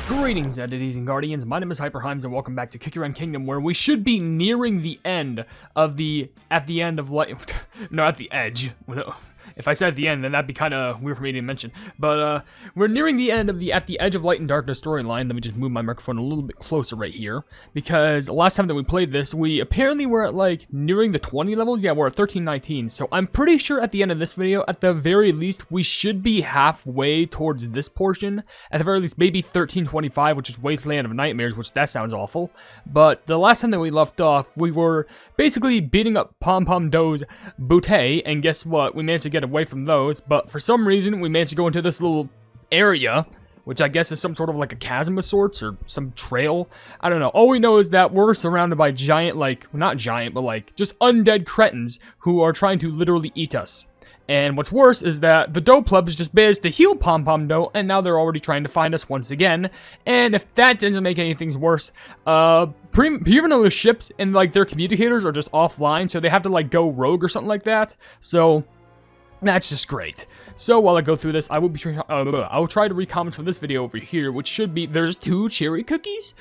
Greetings, entities and guardians. My name is HyperHimes, and welcome back to Kick Your End Kingdom, where we should be nearing the end of the at the edge. If I said at the end, then that'd be kind of weird for me to mention. But we're nearing the end of the At the Edge of Light and Darkness storyline. Let me just move my microphone a little bit closer right here, because last time that we played this, we apparently were at like nearing the 20 levels. Yeah, we're at 1319. So I'm pretty sure at the end of this video, at the very least, we should be halfway towards this portion. At the very least, maybe 1325, which is Wasteland of Nightmares, which that sounds awful. But the last time that we left off, we were basically beating up Pom Pom Doe's bootay, and guess what? We managed to get away from those, but for some reason we managed to go into this little area, which I guess is some sort of like a chasm of sorts or some trail. I don't know. All we know is that we're surrounded by giant, like, well, not giant, but like just undead cretins who are trying to literally eat us. And what's worse is that the Doe plebs just managed to heal Pom Pom Doe, and now they're already trying to find us once again. And if that doesn't make anything worse, even though the ships and like their communicators are just offline, so they have to like go rogue or something like that. So that's just great. So while I go through this, I will try to read comments from this video over here, which should be, there's 2 cherry cookies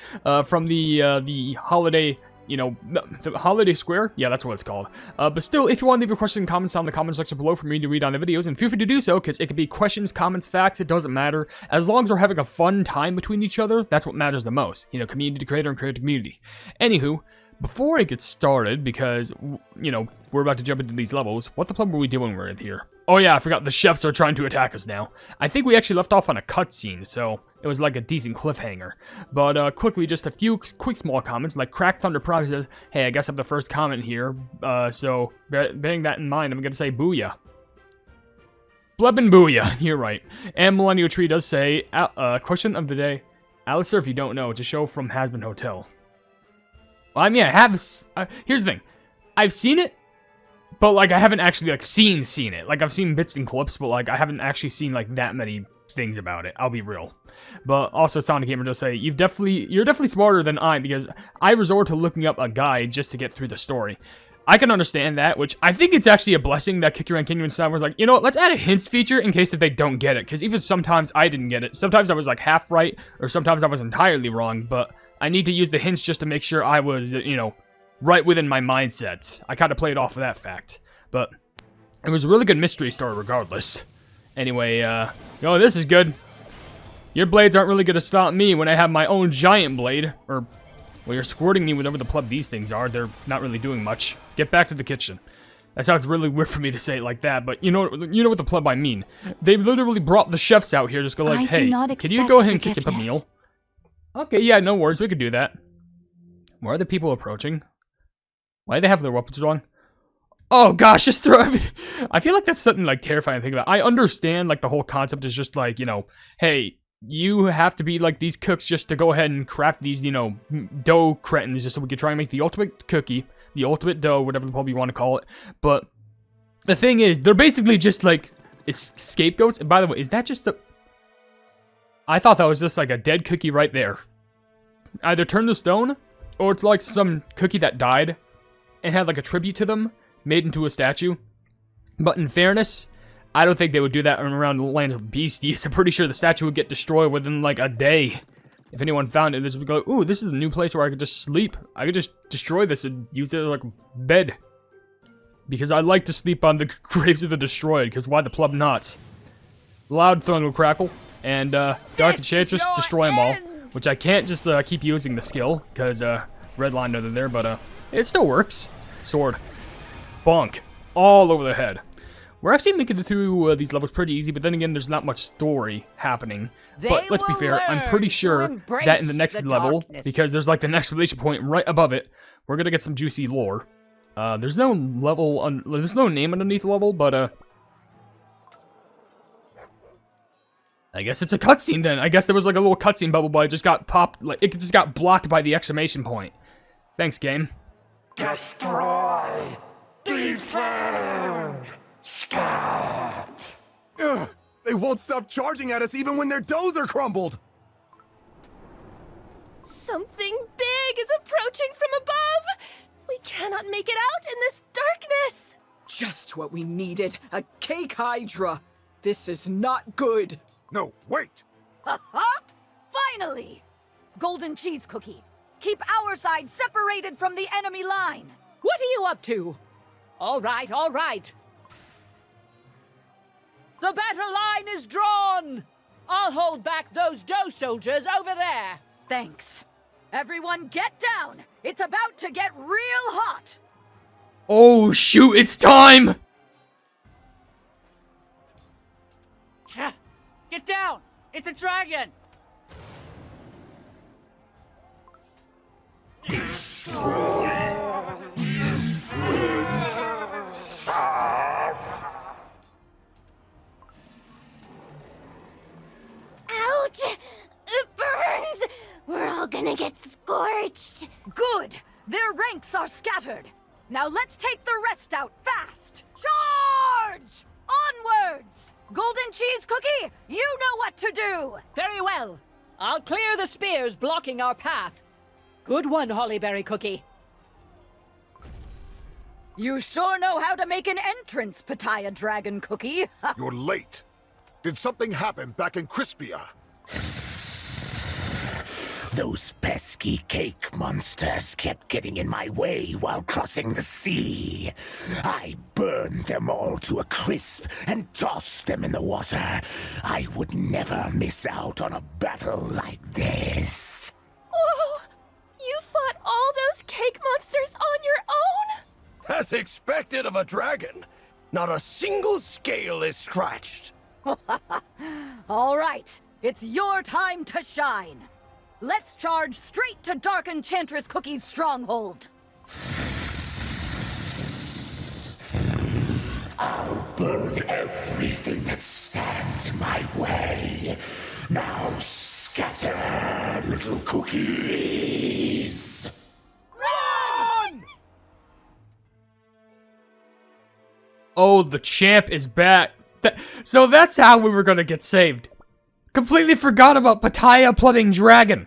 from the holiday, you know, the holiday square. Yeah, that's what it's called. But still, if you want to leave your questions and comments down in the comment section below for me to read on the videos, and feel free to do so, because it could be questions, comments, facts, it doesn't matter. As long as we're having a fun time between each other, that's what matters the most. You know, community to creator and creator to community. Anywho, before I get started, because, you know, we're about to jump into these levels, what the pleb were we doing right here? Oh yeah, I forgot, the chefs are trying to attack us now. I think we actually left off on a cutscene, so it was like a decent cliffhanger. But quickly, just a few quick small comments, like Crack Thunder Prime says, hey, I guess I'm the first comment here, so bearing that in mind, I'm gonna say booyah. Bleb and booyah, you're right. And Millennial Tree does say, question of the day, Alistair, if you don't know, it's a show from Hasbin Hotel. Well, I mean, here's the thing. I've seen it, but, like, I haven't actually, like, seen it. Like, I've seen bits and clips, but, like, I haven't actually seen, like, that many things about it. I'll be real. But also, Sonic Gamer does say, you're definitely smarter than I, because I resort to looking up a guide just to get through the story. I can understand that, which I think it's actually a blessing that Kick Your End Kingdom and Star was like, you know what, let's add a hints feature in case if they don't get it, because even sometimes I didn't get it. Sometimes I was, like, half right, or sometimes I was entirely wrong, but I need to use the hints just to make sure I was, you know, right within my mindset. I kind of played off of that fact. But it was a really good mystery story regardless. Anyway, oh, this is good. Your blades aren't really going to stop me when I have my own giant blade. Or, well, you're squirting me whenever the pleb these things are. They're not really doing much. Get back to the kitchen. That sounds really weird for me to say it like that, but you know what the pleb I mean. They literally brought the chefs out here just go like, hey, can you go ahead and cook up a meal? Okay, yeah, no worries, we could do that. Why are the people approaching? Why do they have their weapons wrong? Oh gosh, just throw everything. I feel like that's something like terrifying to think about. I understand like the whole concept is just like, you know, hey, you have to be like these cooks just to go ahead and craft these, you know, dough cretins just so we can try and make the ultimate cookie, the ultimate dough, whatever the hell you want to call it. But the thing is, they're basically just like scapegoats. And by the way, is that just the... I thought that was just like a dead cookie right there. Either turned to stone, or it's like some cookie that died and had like a tribute to them made into a statue. But in fairness, I don't think they would do that around the land of Beast-Yeast. I'm pretty sure the statue would get destroyed within like a day. If anyone found it, this would go, ooh, this is a new place where I could just sleep. I could just destroy this and use it as like a bed. Because I like to sleep on the graves of the destroyed, because why the pleb not? Loud thunder will crackle. And Dark Enchantress, destroy them all. Which I can't just keep using the skill, because red line over there, but it still works. Sword. Bonk. All over the head. We're actually making it through these levels pretty easy, but then again, there's not much story happening. But let's be fair, I'm pretty sure that in the next level, because there's like the exclamation point right above it, we're gonna get some juicy lore. There's no level, there's no name underneath the level, but I guess it's a cutscene then. I guess there was like a little cutscene bubble, but it just got popped, like it just got blocked by the exclamation point. Thanks, game. Destroy! Defend! Scar! Ugh, they won't stop charging at us even when their doughs are crumbled! Something big is approaching from above! We cannot make it out in this darkness! Just what we needed, a cake hydra! This is not good! No, wait! Ha ha! Finally! Golden cheese cookie, keep our side separated from the enemy line. What are you up to? All right, all right. The battle line is drawn! I'll hold back those dough soldiers over there. Thanks. Everyone get down! It's about to get real hot! Oh shoot, it's time! Get down! It's a dragon! Ouch! It burns! We're all gonna get scorched. Good! Their ranks are scattered. Now let's take the rest out fast! Charge! Onwards! Golden cheese cookie, you know what to do! Very well. I'll clear the spears blocking our path. Good one, Hollyberry Cookie. You sure know how to make an entrance, Pitaya Dragon Cookie. You're late. Did something happen back in Crispia? Those pesky cake monsters kept getting in my way while crossing the sea. I burned them all to a crisp and tossed them in the water. I would never miss out on a battle like this. Whoa! You fought all those cake monsters on your own? As expected of a dragon, not a single scale is scratched. All right, it's your time to shine. Let's charge straight to Dark Enchantress Cookie's stronghold. I'll burn everything that stands in my way. Now scatter, little cookies. Run! Oh, the champ is back. So that's how we were gonna get saved. Completely forgot about Pitaya Plumbing Dragon.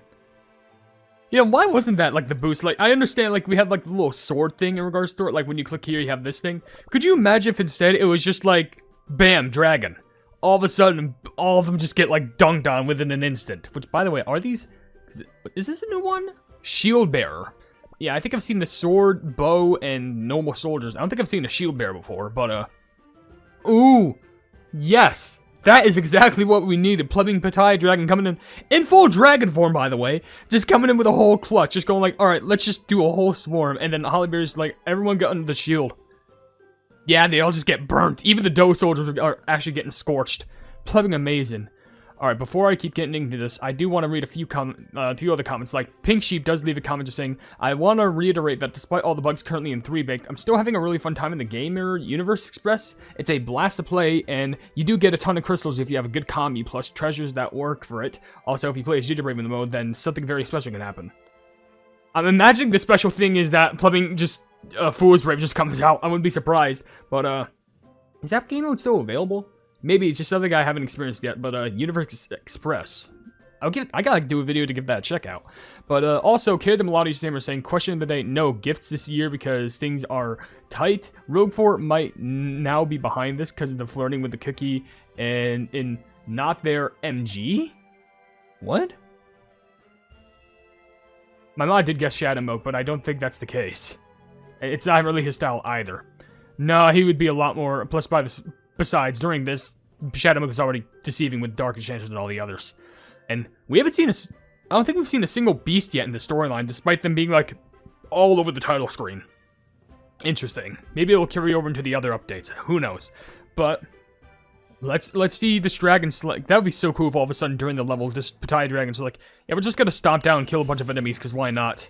You know, why wasn't that like the boost? Like, I understand, like, we had like the little sword thing in regards to it. Like, when you click here, you have this thing. Could you imagine if instead it was just like, bam, dragon. All of a sudden, all of them just get like dunked on within an instant. Which, by the way, are these? Is this a new one? Shield bearer. Yeah, I think I've seen the sword, bow, and normal soldiers. I don't think I've seen a shield bearer before, but ooh, yes. That is exactly what we needed. Plumbing Pitaya Dragon coming in full dragon form, by the way. Just coming in with a whole clutch. Just going like, alright, let's just do a whole swarm. And then Hollyberry's like, everyone got under the shield. Yeah, they all just get burnt. Even the dough soldiers are actually getting scorched. Plumbing amazing. Alright, before I keep getting into this, I do want to read a few other comments. Like, Pink Sheep does leave a comment just saying, I want to reiterate that despite all the bugs currently in 3-Baked, I'm still having a really fun time in the Gamer Universe Express. It's a blast to play, and you do get a ton of crystals if you have a good combi, plus treasures that work for it. Also, if you play as Gingerbread in the mode, then something very special can happen. I'm imagining the special thing is that Plumbing just, Fool's Brave just comes out. I wouldn't be surprised. But, is that game mode still available? Maybe it's just something I haven't experienced yet, but Universe Express. I gotta do a video to give that a check out. But also, Care the Melodious Name are saying, question of the day, no gifts this year because things are tight. Roguefort might now be behind this because of the flirting with the cookie and in not their MG? What? My mod did guess Shadow Mode, but I don't think that's the case. It's not really his style either. No, he would be a lot more, plus by this. Besides, during this, Shadow Mode was already deceiving with Dark Enchantress and all the others. And we haven't seen I don't think we've seen a single beast yet in the storyline, despite them being, like, all over the title screen. Interesting. Maybe it'll carry over into the other updates. Who knows? But, let's see this dragon select. That would be so cool if all of a sudden during the level, this Pitaya Dragon's like, yeah, we're just gonna stomp down and kill a bunch of enemies, because why not?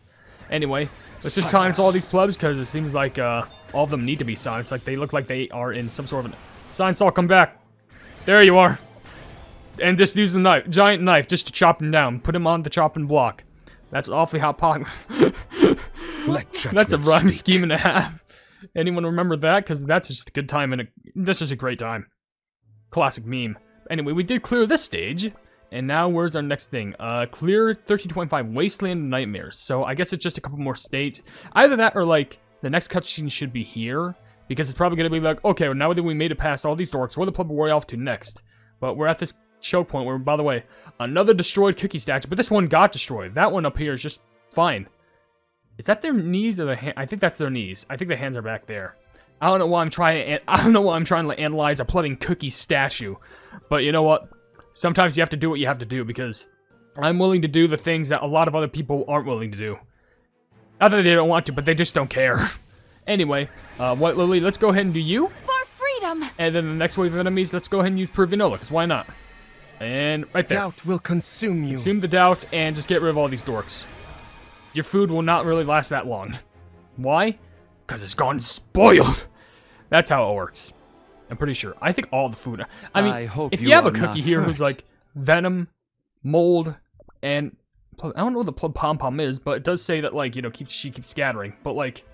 Anyway, let's just silence all these plebs, because it seems like, all of them need to be silenced. Like, they look like they are in some sort of an... Silence all, come back. There you are. And just use the knife, giant knife, just to chop him down. Put him on the chopping block. That's awfully hot pot. That's a rhyme scheme and a half. Anyone remember that? Because that's just a good time and that's just a great time. Classic meme. Anyway, we did clear this stage. And now where's our next thing? Clear 1325 Wasteland Nightmares. So I guess it's just a couple more states. Either that or like the next cutscene should be here. Because it's probably going to be like, okay, well, now that we made it past all these dorks, where the Pleb Royale off to next? But we're at this choke point where, by the way, another destroyed cookie statue, but this one got destroyed. That one up here is just fine. Is that their knees or the hand? I think that's their knees. I think the hands are back there. I don't know why I'm trying to analyze a plumbing cookie statue, but you know what? Sometimes you have to do what you have to do because I'm willing to do the things that a lot of other people aren't willing to do. Not that they don't want to, but they just don't care. Anyway, White Lily, let's go ahead and do you. For freedom! And then the next wave of enemies, let's go ahead and use Pervinola, because why not? And right there. Doubt will consume you. Consume the doubt and just get rid of all these dorks. Your food will not really last that long. Why? Because it's gone spoiled. That's how it works. I'm pretty sure. I think all the food... I mean, if you have a cookie here who's like venom, mold, and... I don't know what the pom-pom is, but it does say that, like, you know, she keeps scattering. But, like...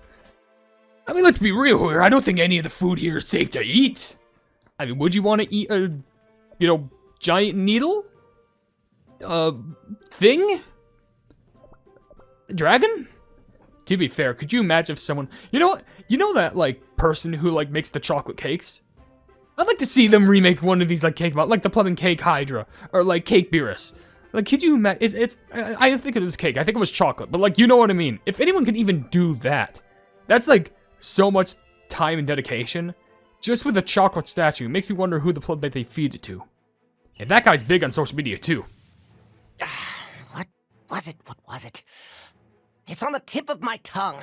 I mean, let's be real here. I don't think any of the food here is safe to eat. I mean, would you want to eat a, you know, giant needle? Thing? Dragon? To be fair, could you imagine if someone... You know what? You know that, like, person who, like, makes the chocolate cakes? I'd like to see them remake one of these, like, cake... Like the Plumbing Cake Hydra. Or, like, Cake Beerus. Like, could you imagine... I think it was cake. I think it was chocolate. But, like, you know what I mean. If anyone can even do that, that's, like, so much time and dedication. Just with a chocolate statue. It makes me wonder who the plug that they feed it to. And that guy's big on social media, too. What was it? What was it? It's on the tip of my tongue.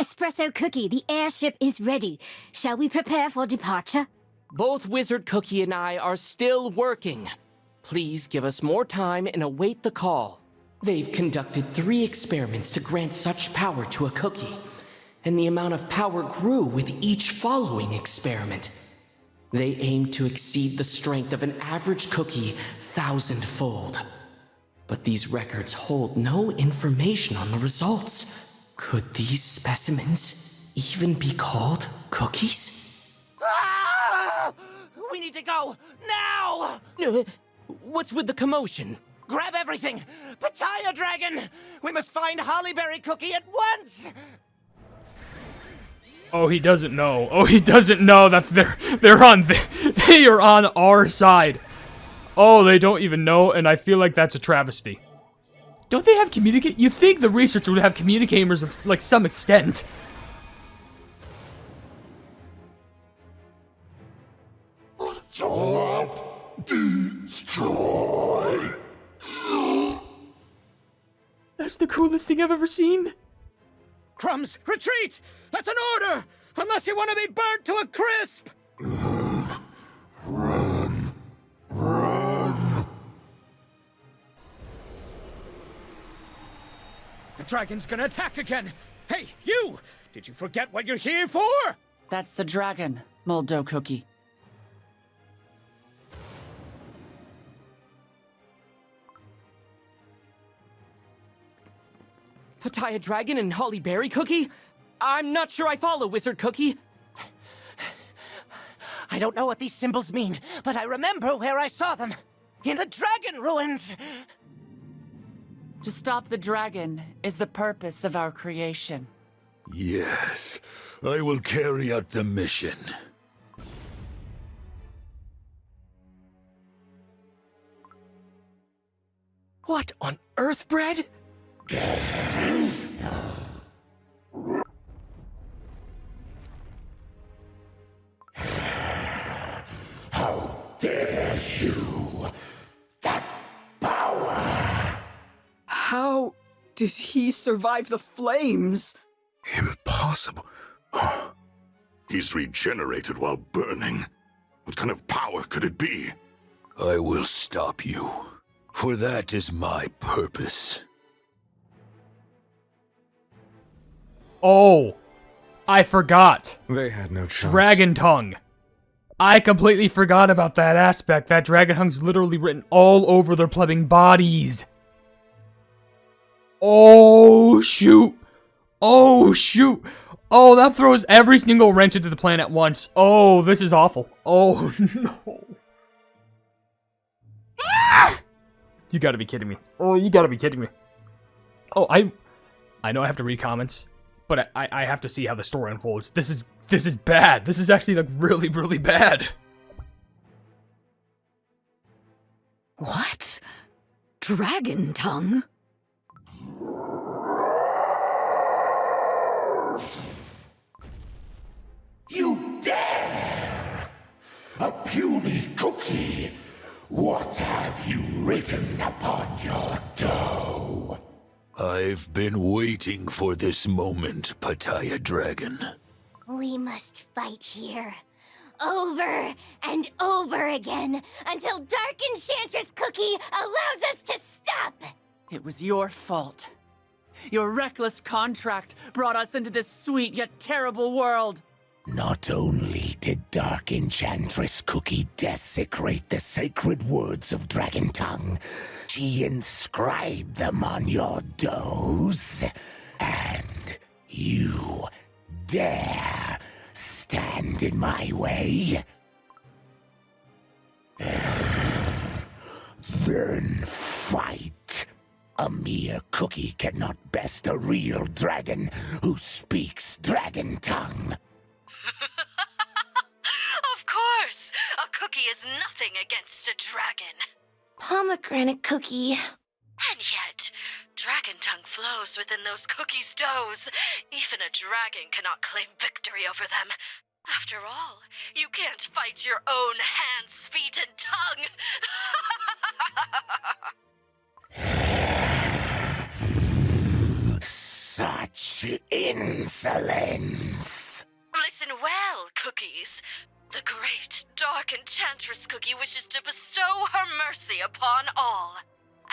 Espresso Cookie, the airship is ready. Shall we prepare for departure? Both Wizard Cookie and I are still working. Please give us more time and await the call. They've conducted 3 experiments to grant such power to a cookie, and the amount of power grew with each following experiment. They aim to exceed the strength of an average cookie 1,000-fold. But these records hold no information on the results. Could these specimens even be called cookies? Ah! We need to go now! What's with the commotion? Grab everything! Pitaya Dragon! We must find Hollyberry Cookie at once! Oh, he doesn't know. Oh, he doesn't know that they are on our side. Oh, they don't even know, and I feel like that's a travesty. Don't they have communicate? You think the research would have communicators of, like, some extent. Stop! Destroy! That's the coolest thing I've ever seen. Crumbs, retreat! That's an order! Unless you want to be burnt to a crisp! Run! Run! The dragon's gonna attack again! Hey, you! Did you forget what you're here for? That's the dragon, Moldo Cookie. Pitaya Dragon and Hollyberry Cookie? I'm not sure I follow, Wizard Cookie. I don't know what these symbols mean, but I remember where I saw them. In the dragon ruins! To stop the dragon is the purpose of our creation. Yes, I will carry out the mission. What on earth, Bread? How dare you! That power! How did he survive the flames? Impossible. He's regenerated while burning. What kind of power could it be? I will stop you, for that is my purpose. Oh, I forgot. They had no chance. Dragon tongue. I completely forgot about that aspect. That dragon tongue's literally written all over their plumbing bodies. Oh, shoot. Oh, shoot. Oh, that throws every single wrench into the plan at once. Oh, this is awful. Oh, no. Ah! You gotta be kidding me. Oh, you gotta be kidding me. Oh, I know I have to read comments, but I have to see how the story unfolds. This is bad. This is actually, like, really, really bad. What? Dragon tongue? You dare! A puny cookie! What have you written upon your dough? I've been waiting for this moment, Pitaya Dragon. We must fight here. Over and over again until Dark Enchantress Cookie allows us to stop! It was your fault. Your reckless contract brought us into this sweet yet terrible world. Not only did Dark Enchantress Cookie desecrate the sacred words of Dragon Tongue, she inscribed them on your doughs. And you dare stand in my way? Then fight. A mere cookie cannot best a real dragon who speaks Dragon Tongue. Of course! A cookie is nothing against a dragon. Pomegranate Cookie. And yet, dragon tongue flows within those cookies' doughs. Even a dragon cannot claim victory over them. After all, you can't fight your own hands, feet, and tongue. Such insolence. Listen well, cookies. The great Dark Enchantress Cookie wishes to bestow her mercy upon all.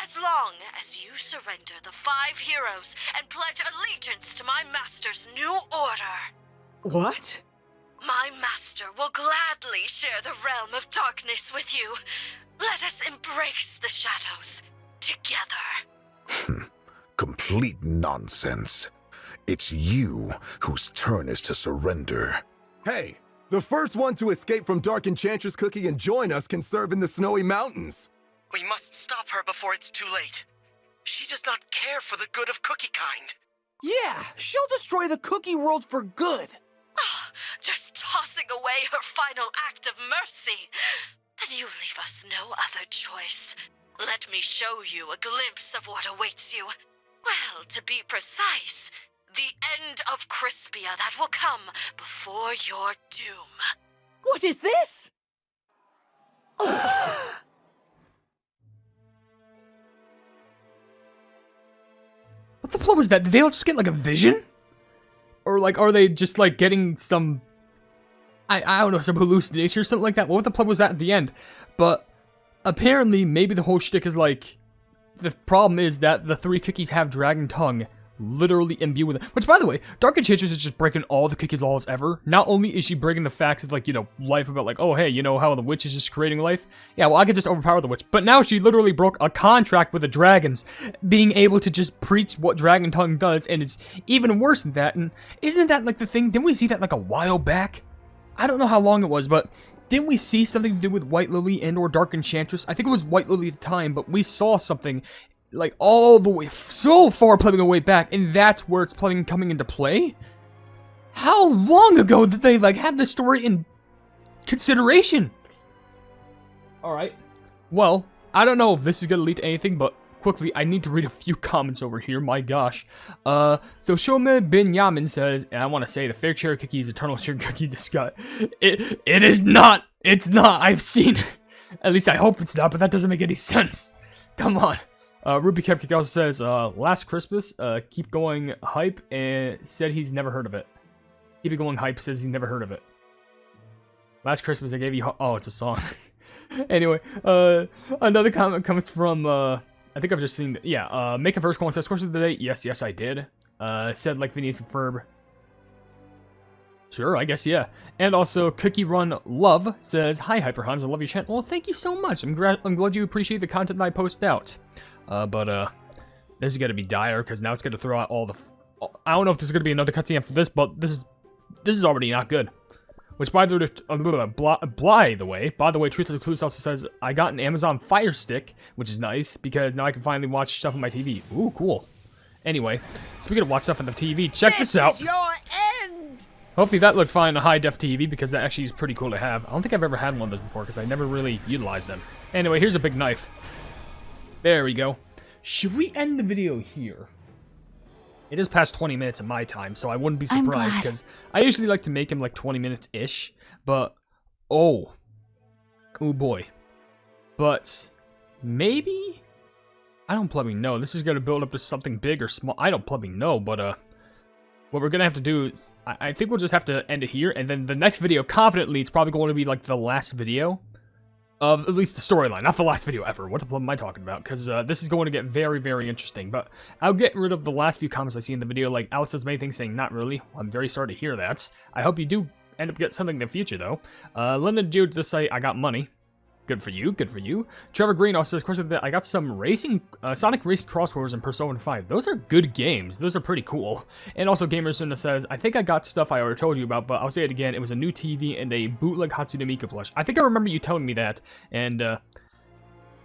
As long as you surrender the 5 heroes and pledge allegiance to my master's new order. What? My master will gladly share the realm of darkness with you. Let us embrace the shadows together. Complete nonsense. It's you whose turn is to surrender. Hey, the first one to escape from Dark Enchantress Cookie and join us can serve in the Snowy Mountains. We must stop her before it's too late. She does not care for the good of Cookie kind. Yeah, she'll destroy the cookie world for good. Just tossing away her final act of mercy. Then you leave us no other choice. Let me show you a glimpse of what awaits you. Well, to be precise, the end of Crispia that will come before your doom. What is this? What the fuck was that? Did they all just get like a vision? Or like, are they just like getting some, I don't know, some hallucination or something like that? What the fuck was that at the end? But apparently, maybe the whole shtick is like, the problem is that the 3 cookies have Dragon Tongue literally imbued with it. Which, by the way, Dark Enchantress is just breaking all the cookies laws ever. Not only is she breaking the facts of, like, you know, life about, like, oh, hey, you know how the witch is just creating life? Yeah, well, I could just overpower the witch. But now she literally broke a contract with the dragons, being able to just preach what Dragon Tongue does, and it's even worse than that. And isn't that, like, the thing? Didn't we see that, like, a while back? I don't know how long it was, but didn't we see something to do with White Lily and or Dark Enchantress? I think it was White Lily at the time, but we saw something like all the way, so far plumbing away back, and that's where it's coming into play? How long ago did they, like, have this story in consideration? Alright. Well, I don't know if this is gonna lead to anything, but quickly, I need to read a few comments over here, my gosh. So Shoma Bin Yamin says, and I want to say the Fair Cherry Cookie is Eternal Sugar Cookie Discut. It is not! It's not! I've seen at least I hope it's not, but that doesn't make any sense. Come on. Ruby Cupcake also says, last Christmas, keep going hype, and said he's never heard of it. Keep it going hype says he's never heard of it. Last Christmas I gave you, oh, it's a song. Anyway, another comment comes from, I think I've just seen, yeah, Make a First Call says, question of the day, yes, I did. Said like Phineas and Ferb. Sure, I guess, yeah. And also, Cookie Run Love says, hi, HyperHimes, I love your channel. Well, thank you so much. I'm glad you appreciate the content that I post out. But this is gonna be dire because now it's gonna throw out all the. I don't know if there's gonna be another cutscene after this, but this is already not good. Which by the way, Truth of the Clues also says I got an Amazon Fire Stick, which is nice because now I can finally watch stuff on my TV. Ooh, cool. Anyway, speaking of watch stuff on the TV, check this out. This is your end. Hopefully that looked fine on a high-def TV because that actually is pretty cool to have. I don't think I've ever had one of those before because I never really utilized them. Anyway, here's a big knife. There we go. Should we end the video here? It is past 20 minutes of my time, so I wouldn't be surprised, because I usually like to make him like 20 minutes-ish, but, oh boy. But, maybe? I don't bloody know. This is going to build up to something big or small. I don't bloody know, but, what we're going to have to do is, I think we'll just have to end it here, and then the next video, confidently, it's probably going to be like the last video of at least the storyline, not the last video ever. What the hell am I talking about? Because this is going to get very, very interesting. But I'll get rid of the last few comments I see in the video. Like, Alex says many things saying, not really. Well, I'm very sorry to hear that. I hope you do end up getting something in the future, though. Linda Jude just say, I got money. Good for you, good for you. Trevor Green also says, of course, I got some racing, Sonic Racing Crossovers and Persona 5. Those are good games. Those are pretty cool. And also, Gamersuna says, I think I got stuff I already told you about, but I'll say it again. It was a new TV and a bootleg Hatsune Miku plush. I think I remember you telling me that. And, I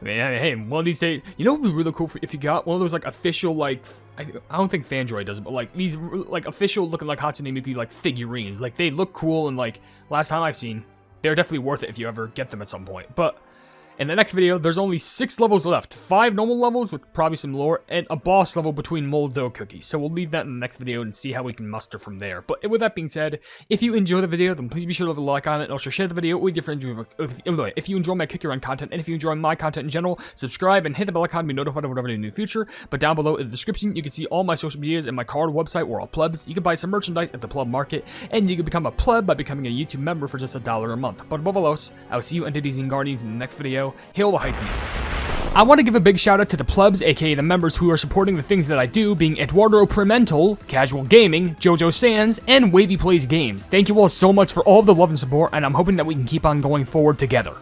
mean, hey, one of these days, you know what would be really cool if you got one of those, like, official, like, I don't think Fandroid does it, but, like, these, like, official looking like Hatsune Miku, like, figurines. Like, they look cool, and, like, last time I've seen, they're definitely worth it if you ever get them at some point. But in the next video, there's only 6 levels left. 5 normal levels with probably some lore, and a boss level between mold dough cookies. So we'll leave that in the next video and see how we can muster from there. But with that being said, if you enjoy the video, then please be sure to leave a like on it, and also share the video with your friends. If you enjoy my Cookie Run content, and if you enjoy my content in general, subscribe and hit the bell icon to be notified of whatever I do in the future. But down below in the description, you can see all my social medias and my card website where all plebs. You can buy some merchandise at the pleb market, and you can become a pleb by becoming a YouTube member for just $1 a month. But above all else, I'll see you entities and guardians in the next video. Hail the Hypenese. I want to give a big shout out to the plebs, aka the members who are supporting the things that I do, being Eduardo Pimentel, Casual Gaming, Jojo Sands, and Wavy Plays Games. Thank you all so much for all of the love and support, and I'm hoping that we can keep on going forward together.